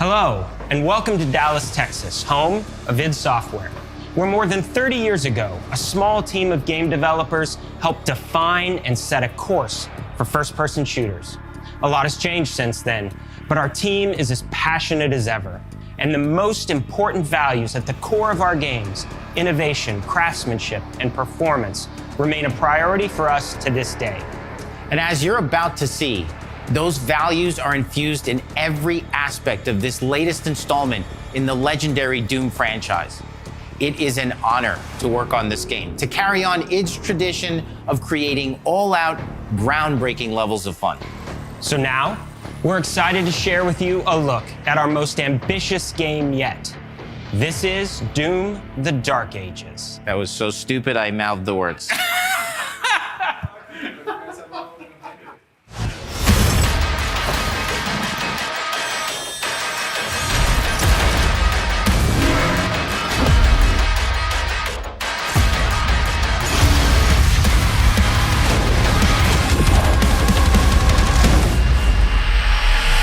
Hello, and welcome to Dallas, Texas, home of id Software, where more than 30 years ago, a small team of game developers helped define and set a course for first-person shooters. A lot has changed since then, but our team is as passionate as ever. And the most important values at the core of our games, innovation, craftsmanship, and performance, remain a priority for us to this day. And as you're about to see, those values are infused in every aspect of this latest installment in the legendary Doom franchise. It is an honor to work on this game, to carry on id's tradition of creating all-out, groundbreaking levels of fun. So now, we're excited to share with you a look at our most ambitious game yet. This is Doom: The Dark Ages. That was so stupid, I mouthed the words.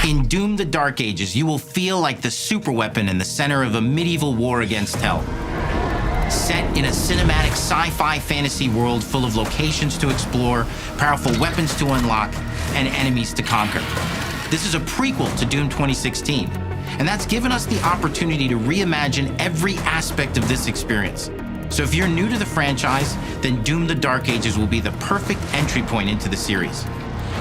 In Doom: The Dark Ages, you will feel like the superweapon in the center of a medieval war against hell. Set in a cinematic sci-fi fantasy world full of locations to explore, powerful weapons to unlock, and enemies to conquer. This is a prequel to Doom 2016, and that's given us the opportunity to reimagine every aspect of this experience. So if you're new to the franchise, then Doom: The Dark Ages will be the perfect entry point into the series.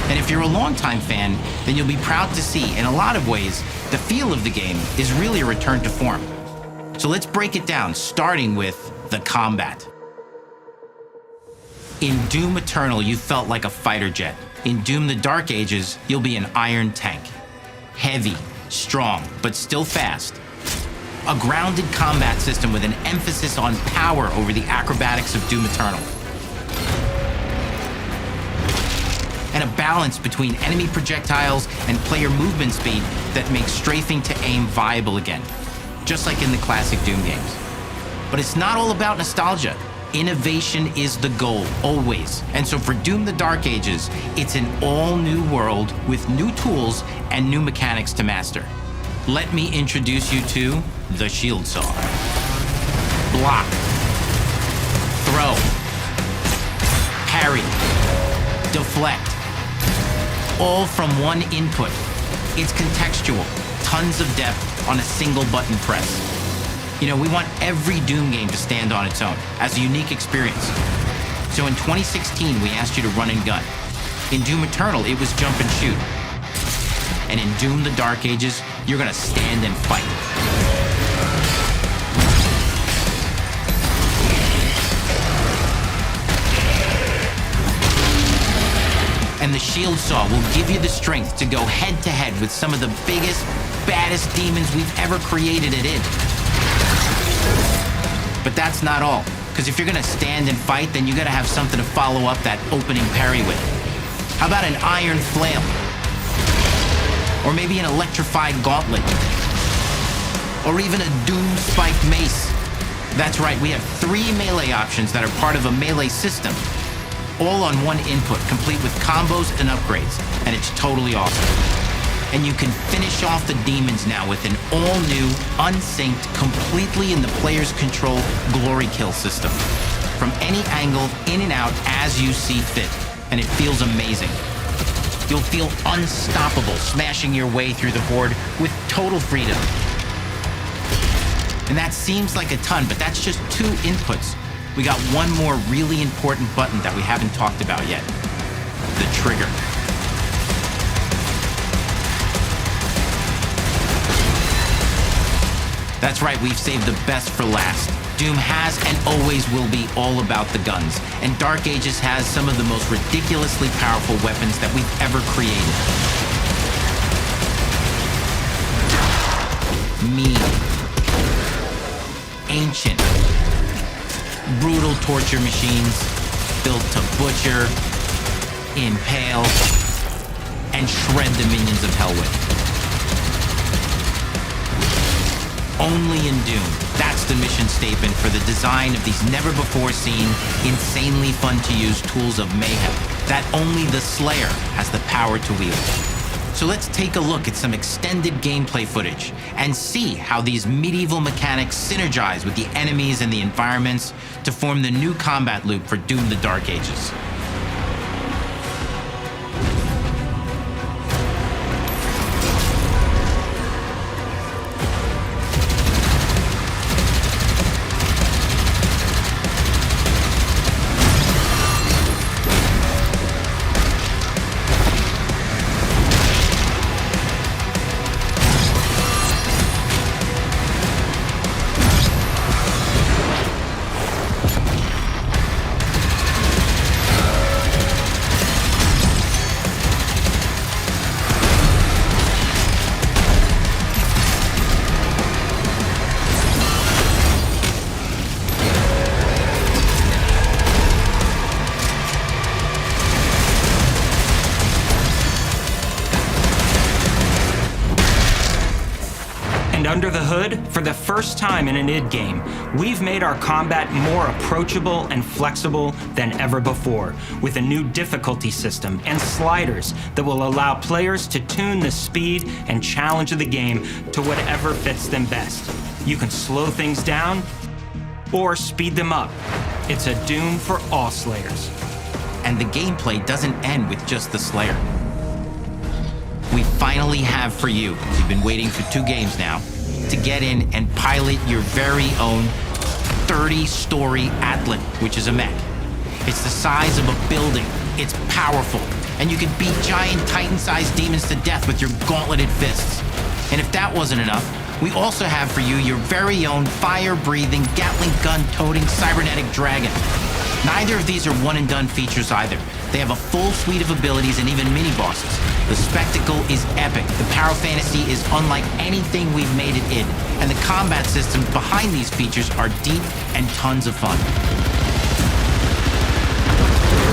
And if you're a longtime fan, then you'll be proud to see, in a lot of ways, the feel of the game is really a return to form. So let's break it down, starting with the combat. In Doom Eternal, you felt like a fighter jet. In Doom: The Dark Ages, you'll be an iron tank. Heavy, strong, but still fast. A grounded combat system with an emphasis on power over the acrobatics of Doom Eternal. And a balance between enemy projectiles and player movement speed that makes strafing to aim viable again, just like in the classic Doom games. But it's not all about nostalgia. Innovation is the goal, always. And so for Doom: The Dark Ages, it's an all-new world with new tools and new mechanics to master. Let me introduce you to the shield saw. Block. Throw. Parry. Deflect. All from one input. It's contextual, tons of depth on a single button press. You know, we want every Doom game to stand on its own as a unique experience. So in 2016, we asked you to run and gun. In Doom Eternal, it was jump and shoot. And in Doom: The Dark Ages, you're gonna stand and fight. And the shield saw will give you the strength to go head-to-head with some of the biggest, baddest demons we've ever created at id. But that's not all, because if you're gonna stand and fight, then you gotta have something to follow up that opening parry with. How about an iron flail? Or maybe an electrified gauntlet? Or even a doom-spiked mace? That's right, we have 3 melee options that are part of a melee system, all on one input, complete with combos and upgrades, and it's totally awesome. And you can finish off the demons now with an all-new, unsynced, completely in the player's control glory kill system. From any angle, in and out, as you see fit, and it feels amazing. You'll feel unstoppable smashing your way through the horde with total freedom. And that seems like a ton, but that's just 2 inputs. We got one more really important button that we haven't talked about yet. The trigger. That's right, we've saved the best for last. Doom has and always will be all about the guns, and Dark Ages has some of the most ridiculously powerful weapons that we've ever created. Mean. Ancient. Brutal torture machines built to butcher, impale, and shred the minions of hell with. Only in Doom, that's the mission statement for the design of these never-before-seen, insanely fun-to-use tools of mayhem that only the Slayer has the power to wield. So let's take a look at some extended gameplay footage and see how these medieval mechanics synergize with the enemies and the environments to form the new combat loop for Doom: The Dark Ages. And under the hood, for the first time in an id game, we've made our combat more approachable and flexible than ever before, with a new difficulty system and sliders that will allow players to tune the speed and challenge of the game to whatever fits them best. You can slow things down or speed them up. It's a Doom for all Slayers. And the gameplay doesn't end with just the Slayer. We finally have for you, you've been waiting for 2 games now, to get in and pilot your very own 30-story Atlan, which is a mech. It's the size of a building, it's powerful, and you can beat giant Titan-sized demons to death with your gauntleted fists. And if that wasn't enough, we also have for you your very own fire-breathing, Gatling gun-toting cybernetic dragon. Neither of these are one-and-done features either. They have a full suite of abilities and even mini-bosses. The spectacle is epic. The power fantasy is unlike anything we've made it in. And the combat systems behind these features are deep and tons of fun.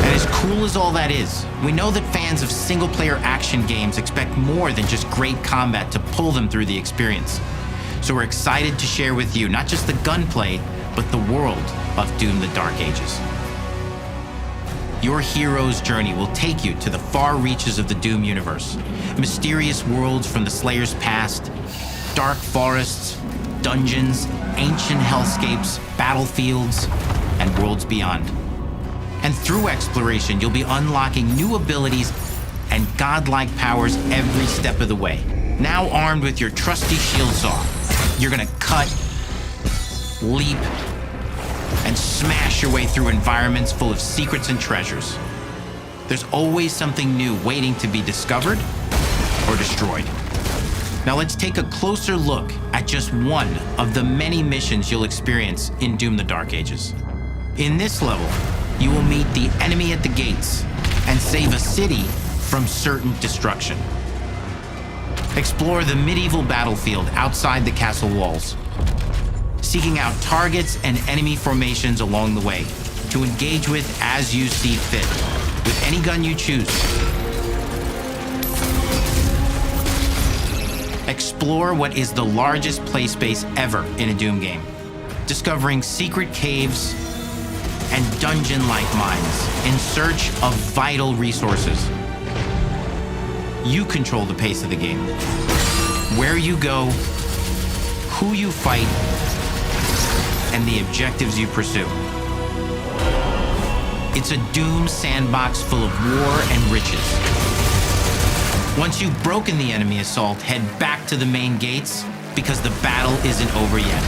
And as cool as all that is, we know that fans of single-player action games expect more than just great combat to pull them through the experience. So we're excited to share with you not just the gunplay, but the world of Doom: The Dark Ages. Your hero's journey will take you to the far reaches of the Doom universe. Mysterious worlds from the Slayer's past, dark forests, dungeons, ancient hellscapes, battlefields, and worlds beyond. And through exploration, you'll be unlocking new abilities and godlike powers every step of the way. Now armed with your trusty shield saw, you're gonna cut, leap, and smash your way through environments full of secrets and treasures. There's always something new waiting to be discovered or destroyed. Now let's take a closer look at just one of the many missions you'll experience in Doom: The Dark Ages. In this level, you will meet the enemy at the gates and save a city from certain destruction. Explore the medieval battlefield outside the castle walls, seeking out targets and enemy formations along the way to engage with as you see fit, with any gun you choose. Explore what is the largest play space ever in a Doom game, discovering secret caves and dungeon-like mines in search of vital resources. You control the pace of the game. Where you go, who you fight, and the objectives you pursue. It's a Doom sandbox full of war and riches. Once you've broken the enemy assault, head back to the main gates because the battle isn't over yet.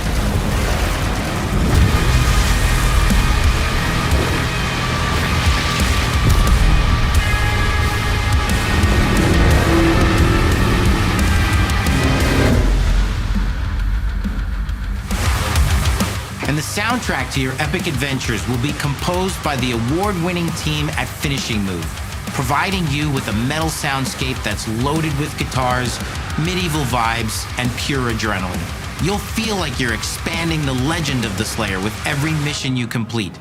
And the soundtrack to your epic adventures will be composed by the award-winning team at Finishing Move, providing you with a metal soundscape that's loaded with guitars, medieval vibes, and pure adrenaline. You'll feel like you're expanding the legend of the Slayer with every mission you complete.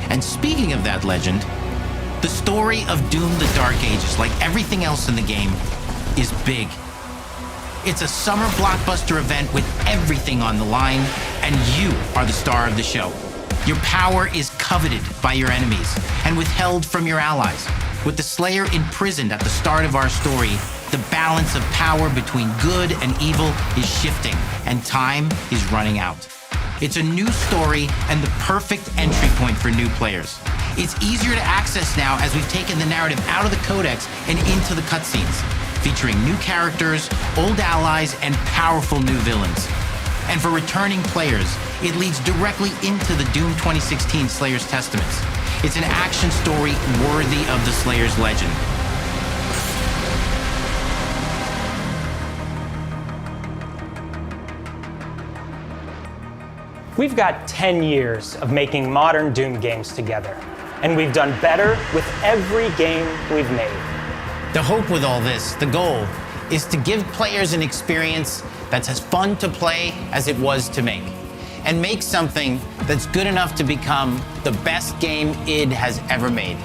And speaking of that legend, the story of Doom: The Dark Ages, like everything else in the game, is big. It's a summer blockbuster event with everything on the line, and you are the star of the show. Your power is coveted by your enemies and withheld from your allies. With the Slayer imprisoned at the start of our story, the balance of power between good and evil is shifting, and time is running out. It's a new story and the perfect entry point for new players. It's easier to access now as we've taken the narrative out of the codex and into the cutscenes, featuring new characters, old allies, and powerful new villains. And for returning players, it leads directly into the Doom 2016 Slayer's Testaments. It's an action story worthy of the Slayer's legend. We've got 10 years of making modern Doom games together, and we've done better with every game we've made. The hope with all this, the goal, is to give players an experience that's as fun to play as it was to make, and make something that's good enough to become the best game id has ever made.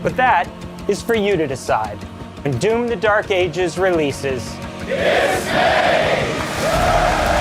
But that is for you to decide. When Doom: The Dark Ages releases, It's May!